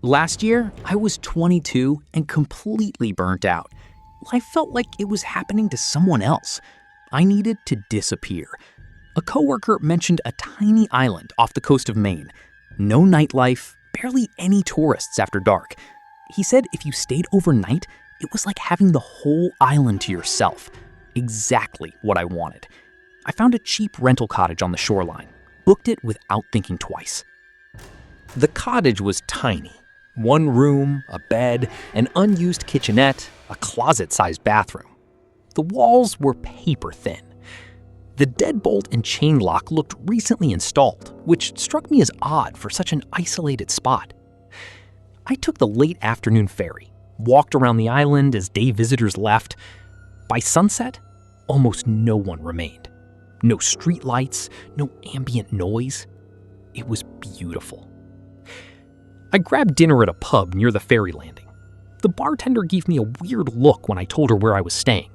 Last year, I was 22 and completely burnt out. I felt like it was happening to someone else. I needed to disappear. A coworker mentioned a tiny island off the coast of Maine. No nightlife, barely any tourists after dark. He said if you stayed overnight, it was like having the whole island to yourself. Exactly what I wanted. I found a cheap rental cottage on the shoreline, booked it without thinking twice. The cottage was tiny. One room, a bed, an unused kitchenette, a closet-sized bathroom. The walls were paper thin. The deadbolt and chain lock looked recently installed, which struck me as odd for such an isolated spot. I took the late afternoon ferry, walked around the island as day visitors left. By sunset, almost no one remained. No street lights, no ambient noise. It was beautiful. I grabbed dinner at a pub near the ferry landing. The bartender gave me a weird look when I told her where I was staying.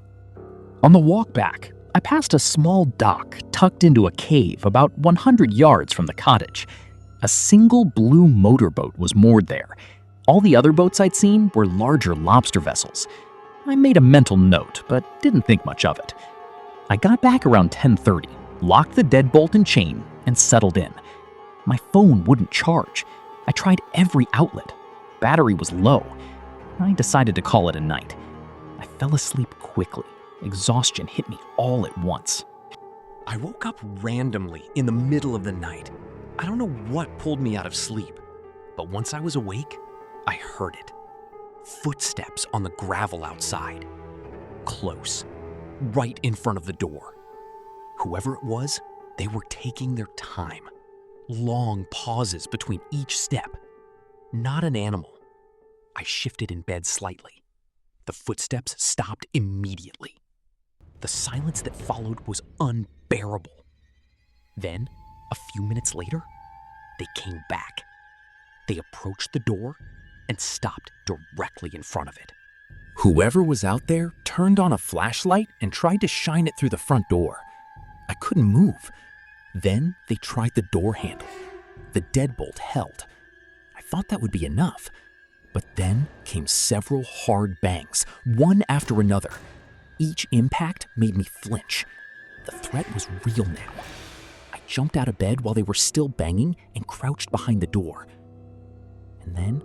On the walk back, I passed a small dock tucked into a cave about 100 yards from the cottage. A single blue motorboat was moored there. All the other boats I'd seen were larger lobster vessels. I made a mental note, but didn't think much of it. I got back around 10:30, locked the deadbolt and chain, and settled in. My phone wouldn't charge. I tried every outlet. Battery was low. I decided to call it a night. I fell asleep quickly. Exhaustion hit me all at once. I woke up randomly in the middle of the night. I don't know what pulled me out of sleep, but once I was awake, I heard it. Footsteps on the gravel outside. Close. Right in front of the door. Whoever it was, they were taking their time. Long pauses between each step. Not an animal. I shifted in bed slightly. The footsteps stopped immediately. The silence that followed was unbearable. Then, a few minutes later, they came back. They approached the door and stopped directly in front of it. Whoever was out there turned on a flashlight and tried to shine it through the front door. I couldn't move. Then they tried the door handle. The deadbolt held. I thought that would be enough. But then came several hard bangs, one after another. Each impact made me flinch. The threat was real now. I jumped out of bed while they were still banging and crouched behind the door. And then,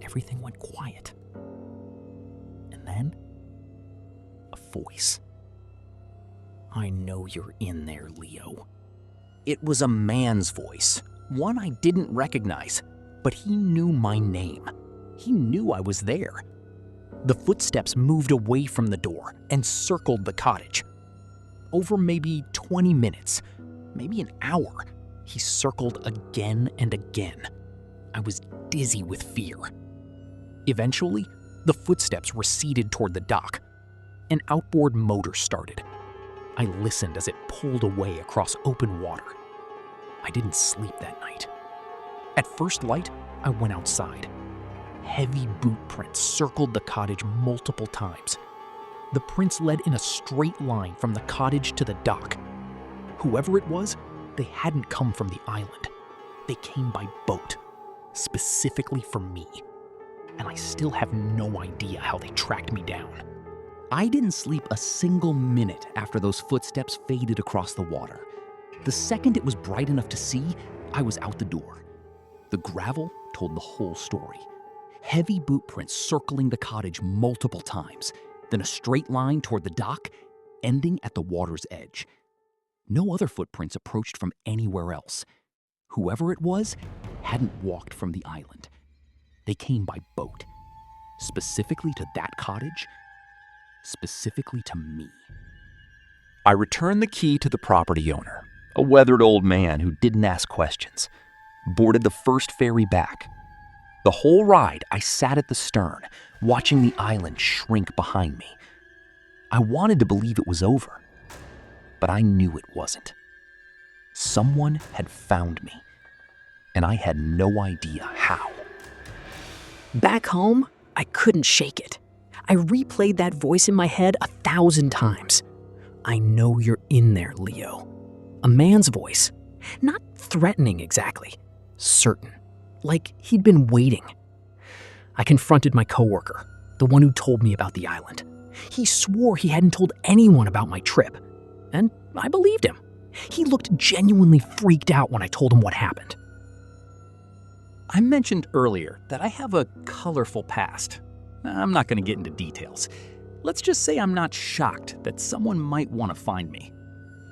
everything went quiet. And then, a voice. "I know you're in there, Leo." It was a man's voice, one I didn't recognize, but he knew my name. He knew I was there. The footsteps moved away from the door and circled the cottage. Over maybe 20 minutes, maybe an hour, he circled again and again. I was dizzy with fear. Eventually, the footsteps receded toward the dock. An outboard motor started. I listened as it pulled away across open water. I didn't sleep that night. At first light, I went outside. Heavy boot prints circled the cottage multiple times. The prints led in a straight line from the cottage to the dock. Whoever it was, they hadn't come from the island. They came by boat, specifically for me. And I still have no idea how they tracked me down. I didn't sleep a single minute after those footsteps faded across the water. The second it was bright enough to see, I was out the door. The gravel told the whole story. Heavy boot prints circling the cottage multiple times, then a straight line toward the dock, ending at the water's edge. No other footprints approached from anywhere else. Whoever it was hadn't walked from the island. They came by boat, specifically to that cottage, specifically to me. I returned the key to the property owner, a weathered old man who didn't ask questions. Boarded the first ferry back. The whole ride, I sat at the stern, watching the island shrink behind me. I wanted to believe it was over, but I knew it wasn't. Someone had found me, and I had no idea how. Back home, I couldn't shake it. I replayed that voice in my head 1,000 times. "I know you're in there, Leo." A man's voice. Not threatening exactly. Certain. like he'd been waiting. I confronted my coworker, the one who told me about the island. He swore he hadn't told anyone about my trip, and I believed him. He looked genuinely freaked out when I told him what happened. I mentioned earlier that I have a colorful past. I'm not going to get into details. Let's just say I'm not shocked that someone might want to find me.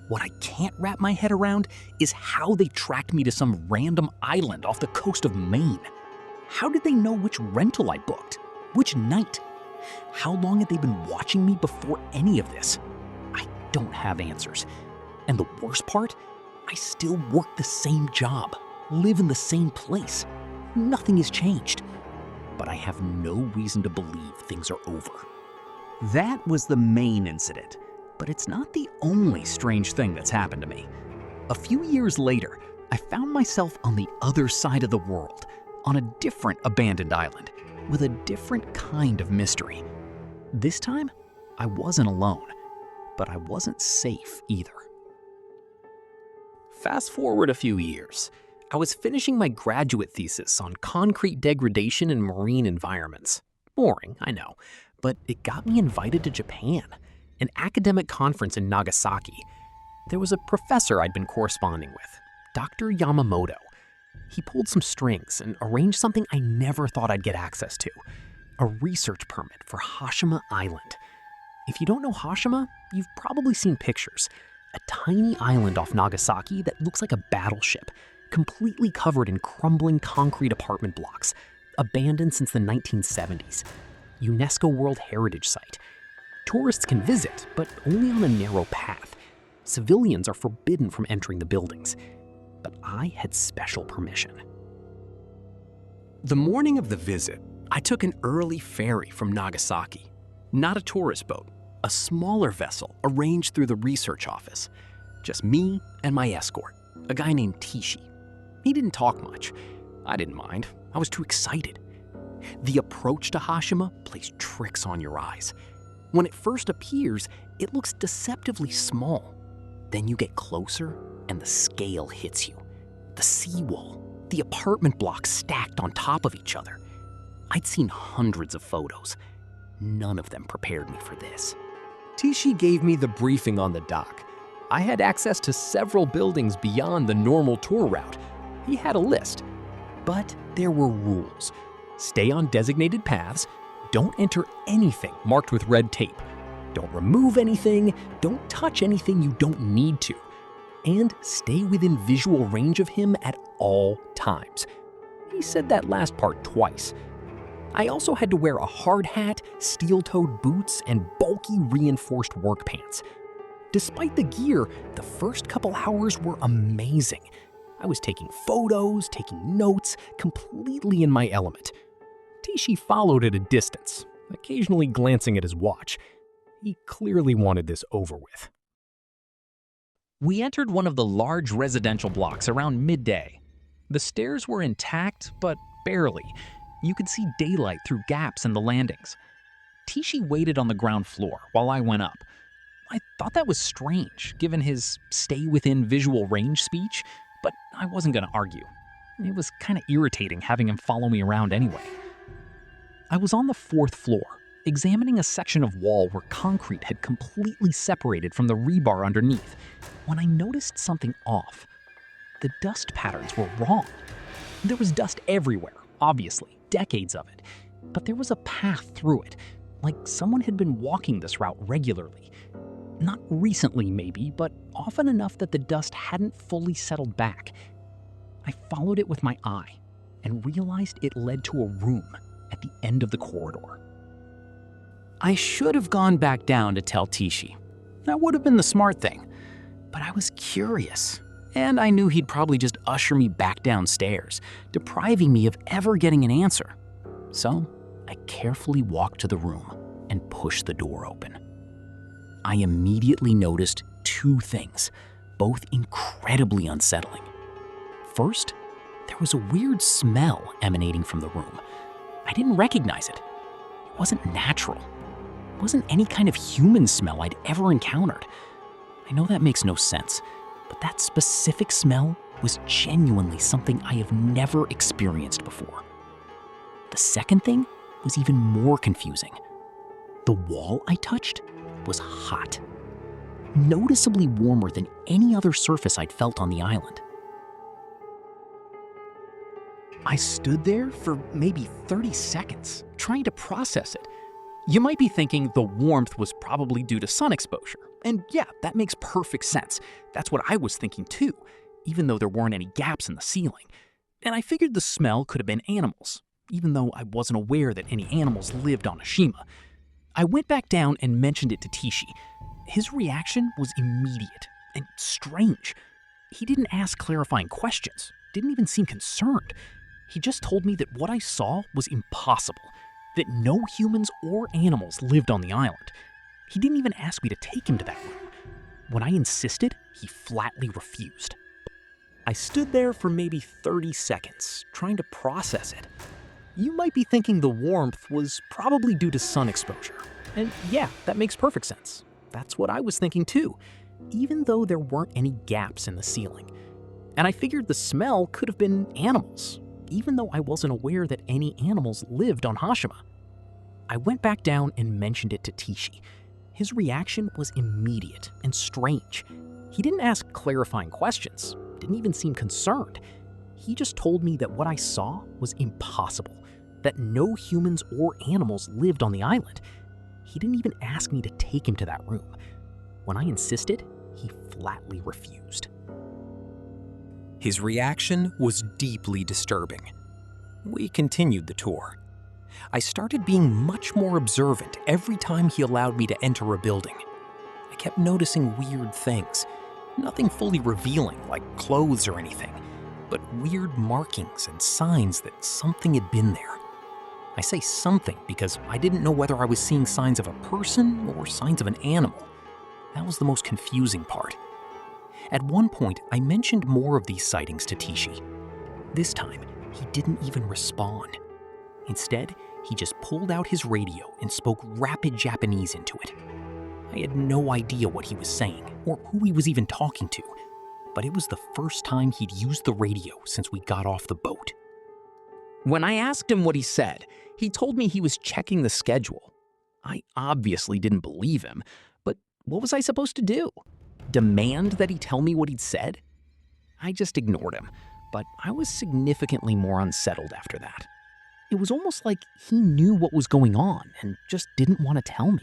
What I can't wrap my head around is how they tracked me to some random island off the coast of Maine. How did they know which rental I booked? Which night? How long had they been watching me before any of this? I don't have answers. And the worst part, I still work the same job, live in the same place. Nothing has changed. But I have no reason to believe things are over. That was the main incident, but it's not the only strange thing that's happened to me. A few years later, I found myself on the other side of the world, on a different abandoned island, with a different kind of mystery. This time, I wasn't alone, but I wasn't safe either. Fast forward a few years. I was finishing my graduate thesis on concrete degradation in marine environments. Boring, I know, but it got me invited to Japan, an academic conference in Nagasaki. There was a professor I'd been corresponding with, Dr. Yamamoto. He pulled some strings and arranged something I never thought I'd get access to, a research permit for HASHIMA Island. If you don't know HASHIMA, you've probably seen pictures. A tiny island off Nagasaki that looks like a battleship, completely covered in crumbling concrete apartment blocks, abandoned since the 1970s. UNESCO World Heritage Site. Tourists can visit, but only on a narrow path. Civilians are forbidden from entering the buildings. But I had special permission. The morning of the visit, I took an early ferry from Nagasaki. Not a tourist boat, a smaller vessel arranged through the research office. Just me and my escort, a guy named Teeshi. He didn't talk much. I didn't mind. I was too excited. The approach to HASHIMA plays tricks on your eyes. When it first appears, it looks deceptively small. Then you get closer and the scale hits you. The seawall, the apartment blocks stacked on top of each other. I'd seen hundreds of photos. None of them prepared me for this. Teeshi gave me the briefing on the dock. I had access to several buildings beyond the normal tour route. He had a list. But there were rules. Stay on designated paths. Don't enter anything marked with red tape. Don't remove anything. Don't touch anything you don't need to. And stay within visual range of him at all times. He said that last part twice. I also had to wear a hard hat, steel-toed boots, and bulky reinforced work pants. Despite the gear, the first couple hours were amazing. I was taking photos, taking notes, completely in my element. Teeshi followed at a distance, occasionally glancing at his watch. He clearly wanted this over with. We entered one of the large residential blocks around midday. The stairs were intact, but barely. You could see daylight through gaps in the landings. Teeshi waited on the ground floor while I went up. I thought that was strange, given his stay within visual range speech, but I wasn't going to argue. It was kind of irritating having him follow me around anyway. I was on the 4th floor, examining a section of wall where concrete had completely separated from the rebar underneath, when I noticed something off. The dust patterns were wrong. There was dust everywhere, obviously, decades of it, but there was a path through it, like someone had been walking this route regularly. Not recently, maybe, but often enough that the dust hadn't fully settled back. I followed it with my eye and realized it led to a room at the end of the corridor. I should have gone back down to tell Teeshi. That would have been the smart thing. But I was curious, and I knew he'd probably just usher me back downstairs, depriving me of ever getting an answer. So I carefully walked to the room and pushed the door open. I immediately noticed 2 things, both incredibly unsettling. First, there was a weird smell emanating from the room. I didn't recognize it. It wasn't natural. It wasn't any kind of human smell I'd ever encountered. I know that makes no sense, but that specific smell was genuinely something I have never experienced before. The second thing was even more confusing. The wall I touched was hot, noticeably warmer than any other surface I'd felt on the island. I stood there for maybe 30 seconds, trying to process it. You might be thinking the warmth was probably due to sun exposure. And yeah, that makes perfect sense. That's what I was thinking too, even though there weren't any gaps in the ceiling. And I figured the smell could have been animals, even though I wasn't aware that any animals lived on HASHIMA. I went back down and mentioned it to Teeshi. His reaction was immediate and strange. He didn't ask clarifying questions, didn't even seem concerned. He just told me that what I saw was impossible, that no humans or animals lived on the island. He didn't even ask me to take him to that room. When I insisted, he flatly refused. I stood there for maybe 30 seconds, trying to process it. You might be thinking the warmth was probably due to sun exposure. And yeah, that makes perfect sense. That's what I was thinking too, even though there weren't any gaps in the ceiling. And I figured the smell could have been animals, even though I wasn't aware that any animals lived on HASHIMA. I went back down and mentioned it to Teeshi. His reaction was immediate and strange. He didn't ask clarifying questions, didn't even seem concerned. He just told me that what I saw was impossible, that no humans or animals lived on the island. He didn't even ask me to take him to that room. When I insisted, he flatly refused. His reaction was deeply disturbing. We continued the tour. I started being much more observant every time he allowed me to enter a building. I kept noticing weird things, nothing fully revealing like clothes or anything, but weird markings and signs that something had been there. I say something because I didn't know whether I was seeing signs of a person or signs of an animal. That was the most confusing part. At one point, I mentioned more of these sightings to Teeshi. This time, he didn't even respond. Instead, he just pulled out his radio and spoke rapid Japanese into it. I had no idea what he was saying or who he was even talking to, but it was the first time he'd used the radio since we got off the boat. When I asked him what he said, he told me he was checking the schedule. I obviously didn't believe him, but what was I supposed to do? Demand that he tell me what he'd said? I just ignored him, but I was significantly more unsettled after that. It was almost like he knew what was going on and just didn't want to tell me.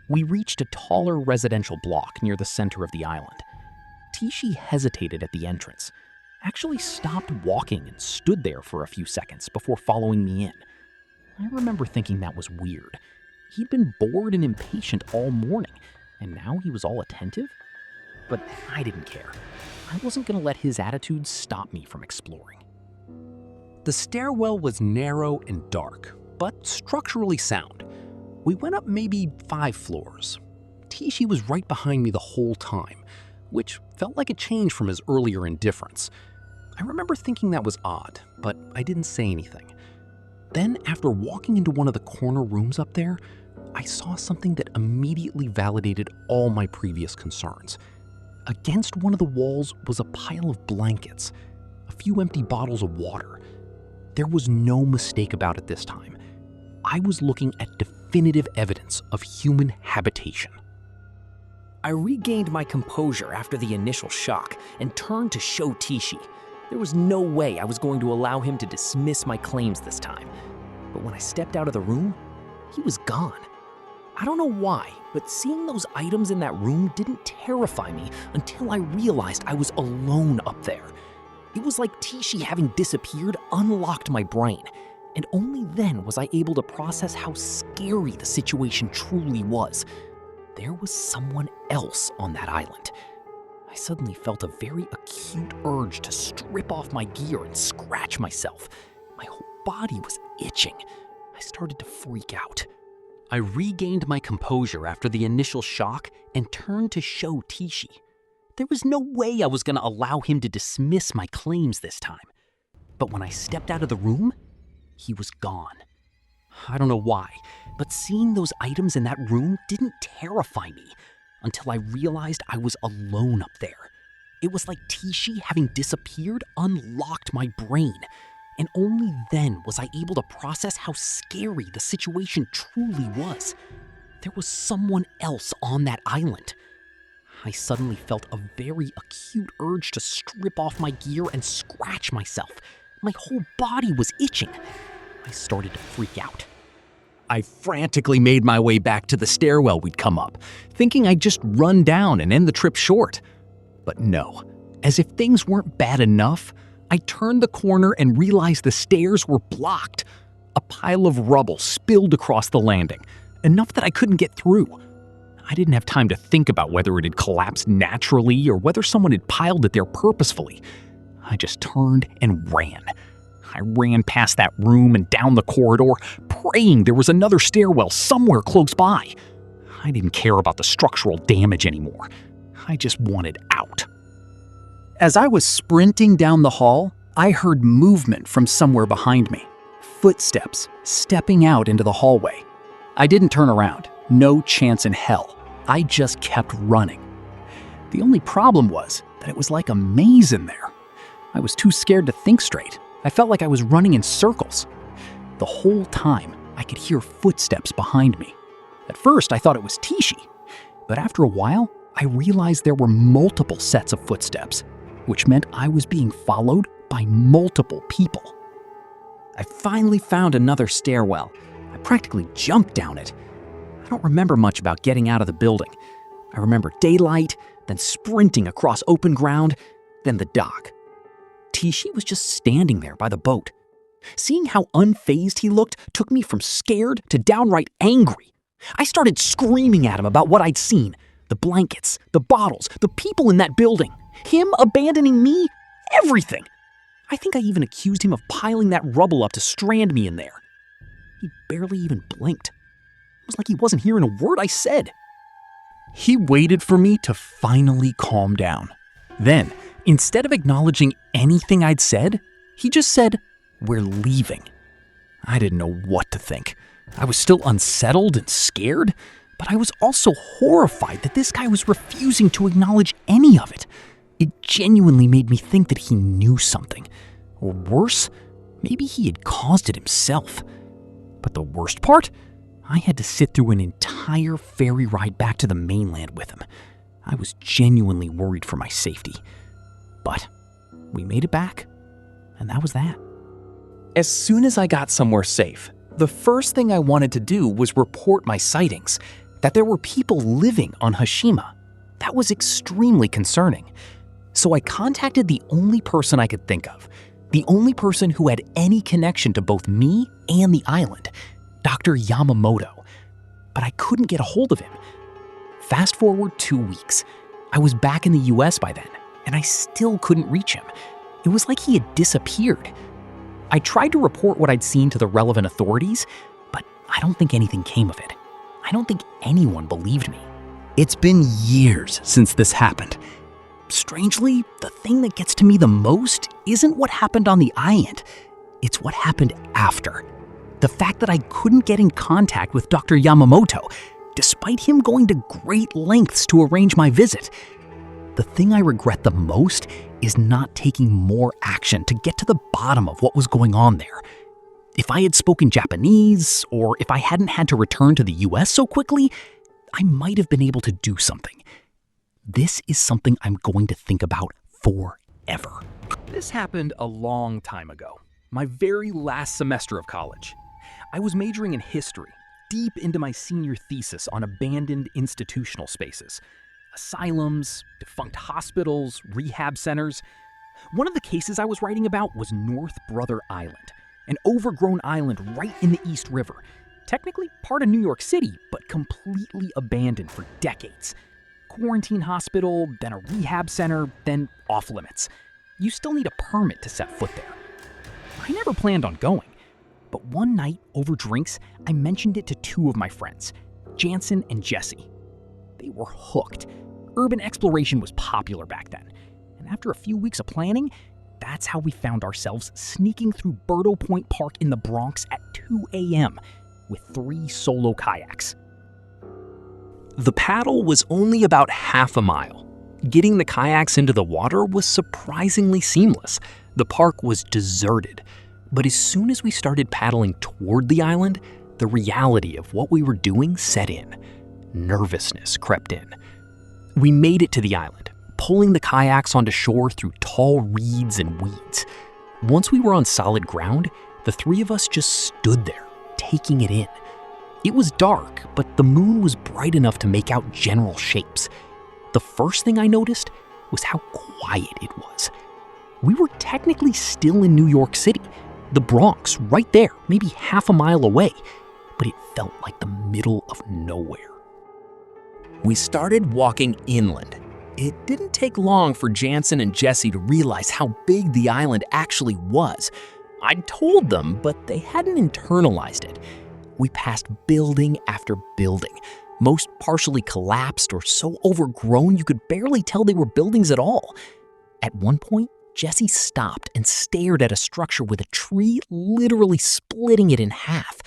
We reached a taller residential block near the center of the island. Teeshi hesitated at the entrance, actually stopped walking and stood there for a few seconds before following me in. I remember thinking that was weird. He'd been bored and impatient all morning, and now he was all attentive? But I didn't care. I wasn't going to let his attitude stop me from exploring. The stairwell was narrow and dark, but structurally sound. We went up maybe 5 floors. Teeshi was right behind me the whole time, which felt like a change from his earlier indifference. I remember thinking that was odd, but I didn't say anything. Then, after walking into one of the corner rooms up there, I saw something that immediately validated all my previous concerns. Against one of the walls was a pile of blankets, a few empty bottles of water. There was no mistake about it this time. I was looking at definitive evidence of human habitation. I regained my composure after the initial shock and turned to show Teeshi. There was no way I was going to allow him to dismiss my claims this time. But when I stepped out of the room, he was gone. I don't know why, but seeing those items in that room didn't terrify me until I realized I was alone up there. It was like Teeshi having disappeared unlocked my brain, and only then was I able to process how scary the situation truly was. There was someone else on that island. I suddenly felt a very acute urge to strip off my gear and scratch myself. My whole body was itching. I started to freak out. I regained my composure after the initial shock and turned to show Teeshi. There was no way I was going to allow him to dismiss my claims this time. But when I stepped out of the room, he was gone. I don't know why, but seeing those items in that room didn't terrify me until I realized I was alone up there. It was like Teeshi having disappeared unlocked my brain. And only then was I able to process how scary the situation truly was. There was someone else on that island. I suddenly felt a very acute urge to strip off my gear and scratch myself. My whole body was itching. I started to freak out. I frantically made my way back to the stairwell we'd come up, thinking I'd just run down and end the trip short. But no, as if things weren't bad enough, I turned the corner and realized the stairs were blocked. A pile of rubble spilled across the landing, enough that I couldn't get through. I didn't have time to think about whether it had collapsed naturally or whether someone had piled it there purposefully. I just turned and ran. I ran past that room and down the corridor, praying there was another stairwell somewhere close by. I didn't care about the structural damage anymore. I just wanted out. As I was sprinting down the hall, I heard movement from somewhere behind me. Footsteps stepping out into the hallway. I didn't turn around. No chance in hell. I just kept running. The only problem was that it was like a maze in there. I was too scared to think straight. I felt like I was running in circles. The whole time, I could hear footsteps behind me. At first, I thought it was Teeshi, but after a while, I realized there were multiple sets of footsteps, which meant I was being followed by multiple people. I finally found another stairwell. I practically jumped down it. I don't remember much about getting out of the building. I remember daylight, then sprinting across open ground, then the dock. Teeshi was just standing there by the boat. Seeing how unfazed he looked took me from scared to downright angry. I started screaming at him about what I'd seen. The blankets, the bottles, the people in that building. Him abandoning me, everything. I think I even accused him of piling that rubble up to strand me in there. He barely even blinked. It was like he wasn't hearing a word I said. He waited for me to finally calm down. Then, instead of acknowledging anything I'd said, he just said, "We're leaving." I didn't know what to think. I was still unsettled and scared, but I was also horrified that this guy was refusing to acknowledge any of it. It genuinely made me think that he knew something. Or worse, maybe he had caused it himself. But the worst part? I had to sit through an entire ferry ride back to the mainland with him. I was genuinely worried for my safety. But we made it back, and that was that. As soon as I got somewhere safe, the first thing I wanted to do was report my sightings, that there were people living on HASHIMA. That was extremely concerning. So I contacted the only person I could think of, the only person who had any connection to both me and the island, Dr. Yamamoto. But I couldn't get a hold of him. Fast forward 2 weeks. I was back in the US by then, and I still couldn't reach him. It was like he had disappeared. I tried to report what I'd seen to the relevant authorities, but I don't think anything came of it. I don't think anyone believed me. It's been years since this happened. Strangely, the thing that gets to me the most isn't what happened on the island. It's what happened after. The fact that I couldn't get in contact with Dr. Yamamoto, despite him going to great lengths to arrange my visit. The thing I regret the most is not taking more action to get to the bottom of what was going on there. If I had spoken Japanese, or if I hadn't had to return to the US so quickly, I might have been able to do something. This is something I'm going to think about forever. This happened a long time ago, my very last semester of college. I was majoring in history, deep into my senior thesis on abandoned institutional spaces. Asylums, defunct hospitals, rehab centers. One of the cases I was writing about was North Brother Island, an overgrown island right in the East River. Technically part of New York City, but completely abandoned for decades. Quarantine hospital, then a rehab center, then off limits. You still need a permit to set foot there. I never planned on going, but one night over drinks, I mentioned it to two of my friends, Jansen and Jesse. They were hooked. Urban exploration was popular back then, and after a few weeks of planning, that's how we found ourselves sneaking through Berto Point Park in the Bronx at 2 a.m. with 3 solo kayaks. The paddle was only about half a mile. Getting the kayaks into the water was surprisingly seamless. The park was deserted. But as soon as we started paddling toward the island, the reality of what we were doing set in. Nervousness crept in. We made it to the island, pulling the kayaks onto shore through tall reeds and weeds. Once we were on solid ground, the three of us just stood there, taking it in. It was dark, but the moon was bright enough to make out general shapes. The first thing I noticed was how quiet it was. We were technically still in New York City, the Bronx, right there, maybe half a mile away, but it felt like the middle of nowhere. We started walking inland. It didn't take long for Jansen and Jesse to realize how big the island actually was. I'd told them, but they hadn't internalized it. We passed building after building, most partially collapsed or so overgrown you could barely tell they were buildings at all. At one point, Jesse stopped and stared at a structure with a tree literally splitting it in half.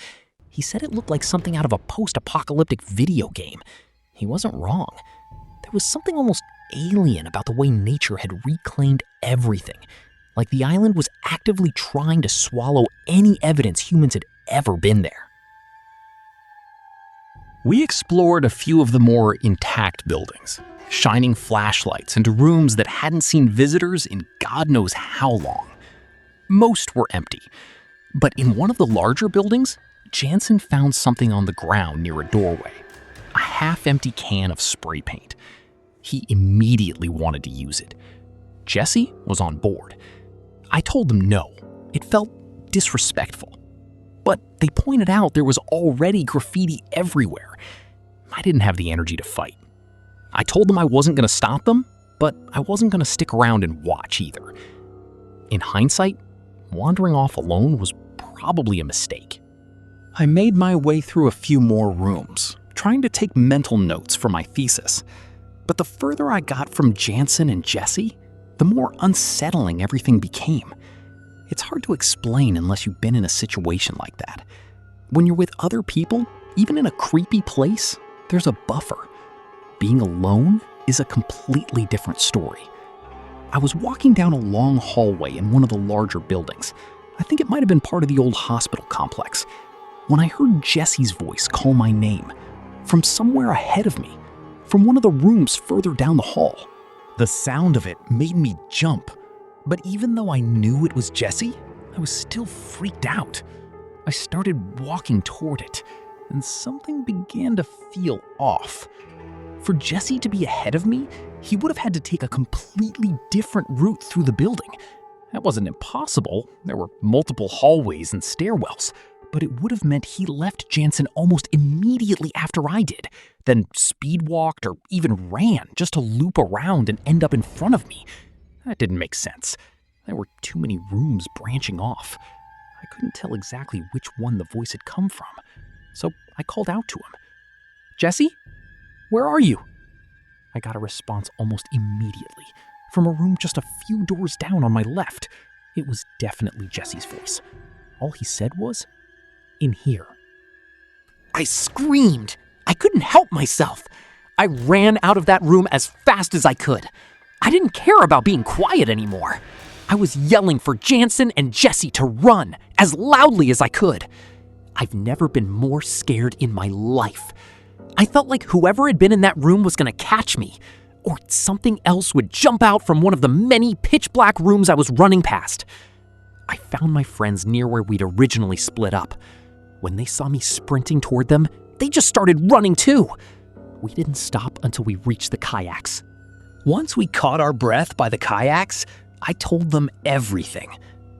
He said it looked like something out of a post-apocalyptic video game. He wasn't wrong. There was something almost alien about the way nature had reclaimed everything, like the island was actively trying to swallow any evidence humans had ever been there. We explored a few of the more intact buildings, shining flashlights into rooms that hadn't seen visitors in God knows how long. Most were empty, but in one of the larger buildings, Jansen found something on the ground near a doorway, a half-empty can of spray paint. He immediately wanted to use it. Jesse was on board. I told them no. It felt disrespectful. But they pointed out there was already graffiti everywhere. I didn't have the energy to fight. I told them I wasn't going to stop them, but I wasn't going to stick around and watch either. In hindsight, wandering off alone was probably a mistake. I made my way through a few more rooms, trying to take mental notes for my thesis. But the further I got from Jansen and Jesse, the more unsettling everything became. It's hard to explain unless you've been in a situation like that. When you're with other people, even in a creepy place, there's a buffer. Being alone is a completely different story. I was walking down a long hallway in one of the larger buildings. I think it might have been part of the old hospital complex, when I heard Jesse's voice call my name from somewhere ahead of me, from one of the rooms further down the hall. The sound of it made me jump. But even though I knew it was Jesse, I was still freaked out. I started walking toward it, and something began to feel off. For Jesse to be ahead of me, he would have had to take a completely different route through the building. That wasn't impossible. There were multiple hallways and stairwells, but it would have meant he left Jansen almost immediately after I did, then speed walked or even ran just to loop around and end up in front of me. That didn't make sense. There were too many rooms branching off. I couldn't tell exactly which one the voice had come from, so I called out to him. "Jesse? Where are you?" I got a response almost immediately from a room just a few doors down on my left. It was definitely Jesse's voice. All he said was, "In here." I screamed. I couldn't help myself. I ran out of that room as fast as I could. I didn't care about being quiet anymore. I was yelling for Jansen and Jesse to run as loudly as I could. I've never been more scared in my life. I felt like whoever had been in that room was going to catch me, or something else would jump out from one of the many pitch-black rooms I was running past. I found my friends near where we'd originally split up. When they saw me sprinting toward them, they just started running too. We didn't stop until we reached the kayaks. Once we caught our breath by the kayaks, I told them everything.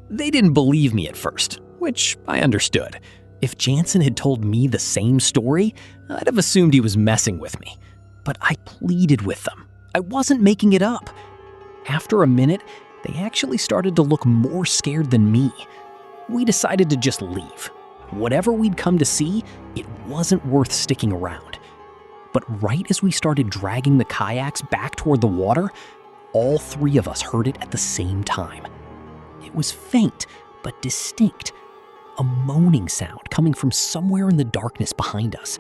They didn't believe me at first, which I understood. If Jansen had told me the same story, I'd have assumed he was messing with me. But I pleaded with them. I wasn't making it up. After a minute, they actually started to look more scared than me. We decided to just leave. Whatever we'd come to see, it wasn't worth sticking around. But right as we started dragging the kayaks back toward the water, all three of us heard it at the same time. It was faint, but distinct. A moaning sound coming from somewhere in the darkness behind us.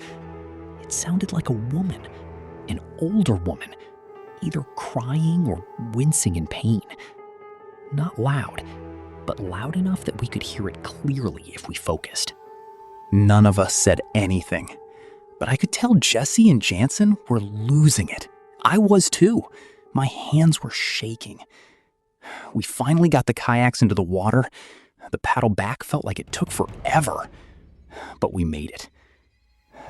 It sounded like a woman, an older woman. either crying or wincing in pain. Not loud, but loud enough that we could hear it clearly if we focused. None of us said anything, but I could tell Jesse and Jansen were losing it. I was too. My hands were shaking. We finally got the kayaks into the water. The paddle back felt like it took forever, but we made it.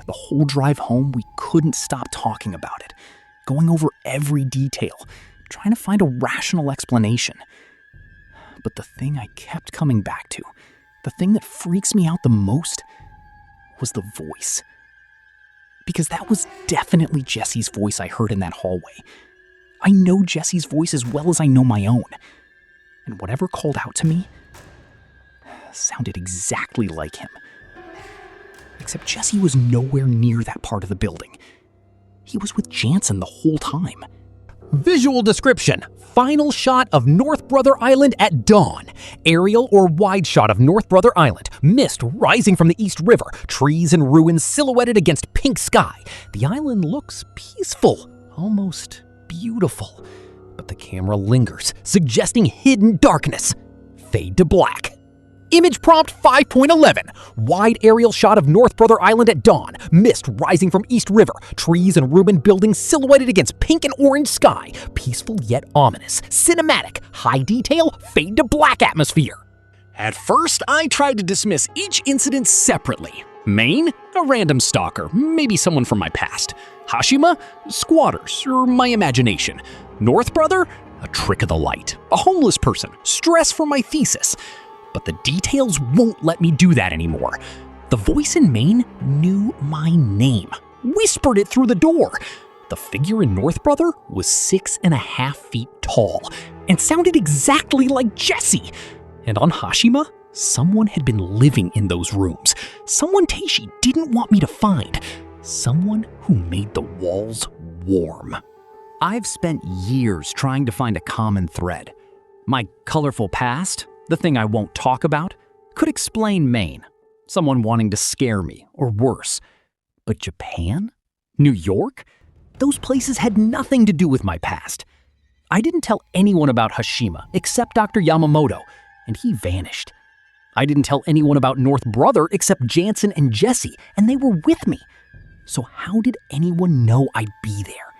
The whole drive home, we couldn't stop talking about it, going over every detail, trying to find a rational explanation. But the thing I kept coming back to, the thing that freaks me out the most, was the voice. Because that was definitely Jesse's voice I heard in that hallway. I know Jesse's voice as well as I know my own. And whatever called out to me sounded exactly like him. Except Jesse was nowhere near that part of the building. He was with Jansen the whole time. Visual description. Final shot of North Brother Island at dawn. Aerial or wide shot of North Brother Island. Mist rising from the East River. Trees and ruins silhouetted against pink sky. The island looks peaceful, almost beautiful. But the camera lingers, suggesting hidden darkness. Fade to black. Image prompt 5.11. Wide aerial shot of North Brother Island at dawn. Mist rising from East River. Trees and ruined buildings silhouetted against pink and orange sky. Peaceful yet ominous. Cinematic. High detail. Fade to black atmosphere. At first, I tried to dismiss each incident separately. MAINE? A random stalker. Maybe someone from my past. HASHIMA? Squatters. Or my imagination. North Brother? A trick of the light. A homeless person. Stress for my thesis. But the details won't let me do that anymore. The voice in MAINE knew my name, whispered it through the door. The figure in North Brother was 6.5 feet tall and sounded exactly like Jesse. And on HASHIMA, someone had been living in those rooms. Someone Teeshi didn't want me to find. Someone who made the walls warm. I've spent years trying to find a common thread. My colorful past, the thing I won't talk about, could explain MAINE, someone wanting to scare me, or worse. But Japan? New York? Those places had nothing to do with my past. I didn't tell anyone about HASHIMA except Dr. Yamamoto, and he vanished. I didn't tell anyone about North Brother except Jansen and Jesse, and they were with me. So how did anyone know I'd be there?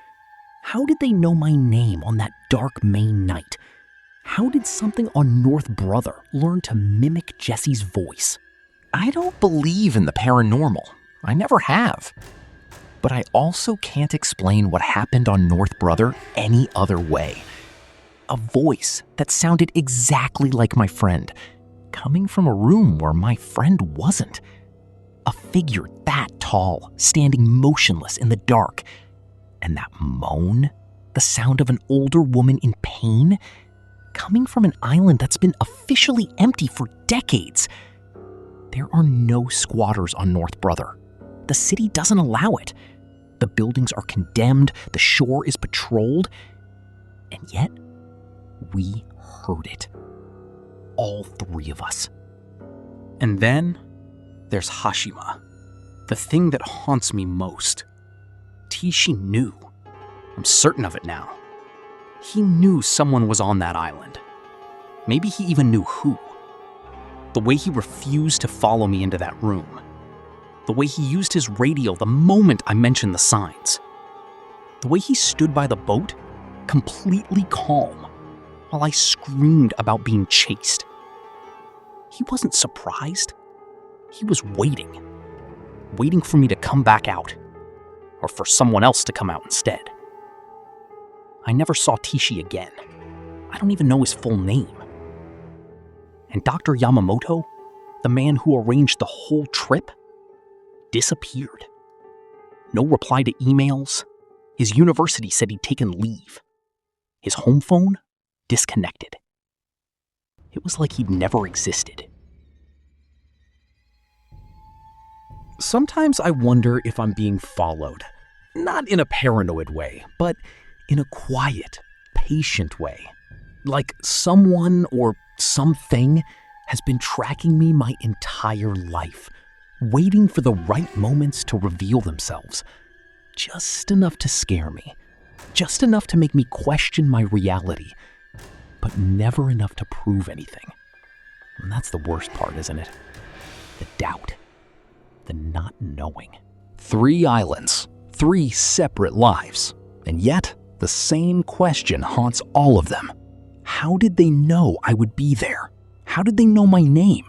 How did they know my name on that dark Maine night? How did something on North Brother learn to mimic Jesse's voice? I don't believe in the paranormal. I never have. But I also can't explain what happened on North Brother any other way. A voice that sounded exactly like my friend, coming from a room where my friend wasn't. A figure that tall, standing motionless in the dark. And that moan, the sound of an older woman in pain, coming from an island that's been officially empty for decades. There are no squatters on North Brother. The city doesn't allow it. The buildings are condemned, the shore is patrolled, and yet we heard it. All three of us. And then there's HASHIMA, the thing that haunts me most. Teeshi knew. I'm certain of it now. He knew someone was on that island. Maybe he even knew who. The way he refused to follow me into that room. The way he used his radio the moment I mentioned the signs. The way he stood by the boat, completely calm, while I screamed about being chased. He wasn't surprised. He was waiting. Waiting for me to come back out. Or for someone else to come out instead. I never saw Teeshi again. I don't even know his full name. And Dr. Yamamoto, the man who arranged the whole trip, disappeared. No reply to emails. His university said he'd taken leave. His home phone, disconnected. It was like he'd never existed. Sometimes I wonder if I'm being followed. Not in a paranoid way, but in a quiet, patient way. Like someone or something has been tracking me my entire life, waiting for the right moments to reveal themselves, just enough to scare me, Just enough to make me question my reality, but never enough to prove anything. And that's the worst part, isn't it? The doubt. The not knowing. 3 islands, 3 separate lives, and yet the same question haunts all of them. How did they know I would be there? How did they know my name?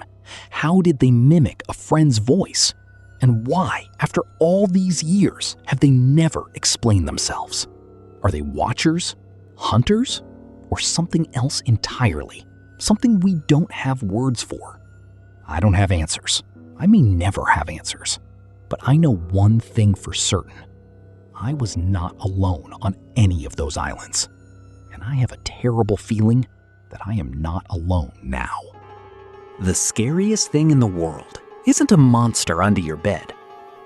How did they mimic a friend's voice? And why, after all these years, have they never explained themselves? Are they watchers, hunters, or something else entirely? Something we don't have words for? I don't have answers. I may never have answers. But I know one thing for certain. I was not alone on any of those islands. And I have a terrible feeling that I am not alone now. The scariest thing in the world isn't a monster under your bed.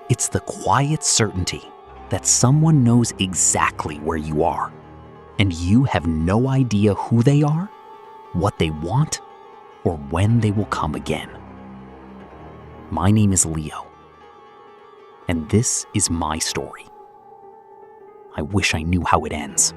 It's the quiet certainty that someone knows exactly where you are, and you have no idea who they are, what they want, or when they will come again. My name is Leo, and this is my story. I wish I knew how it ends.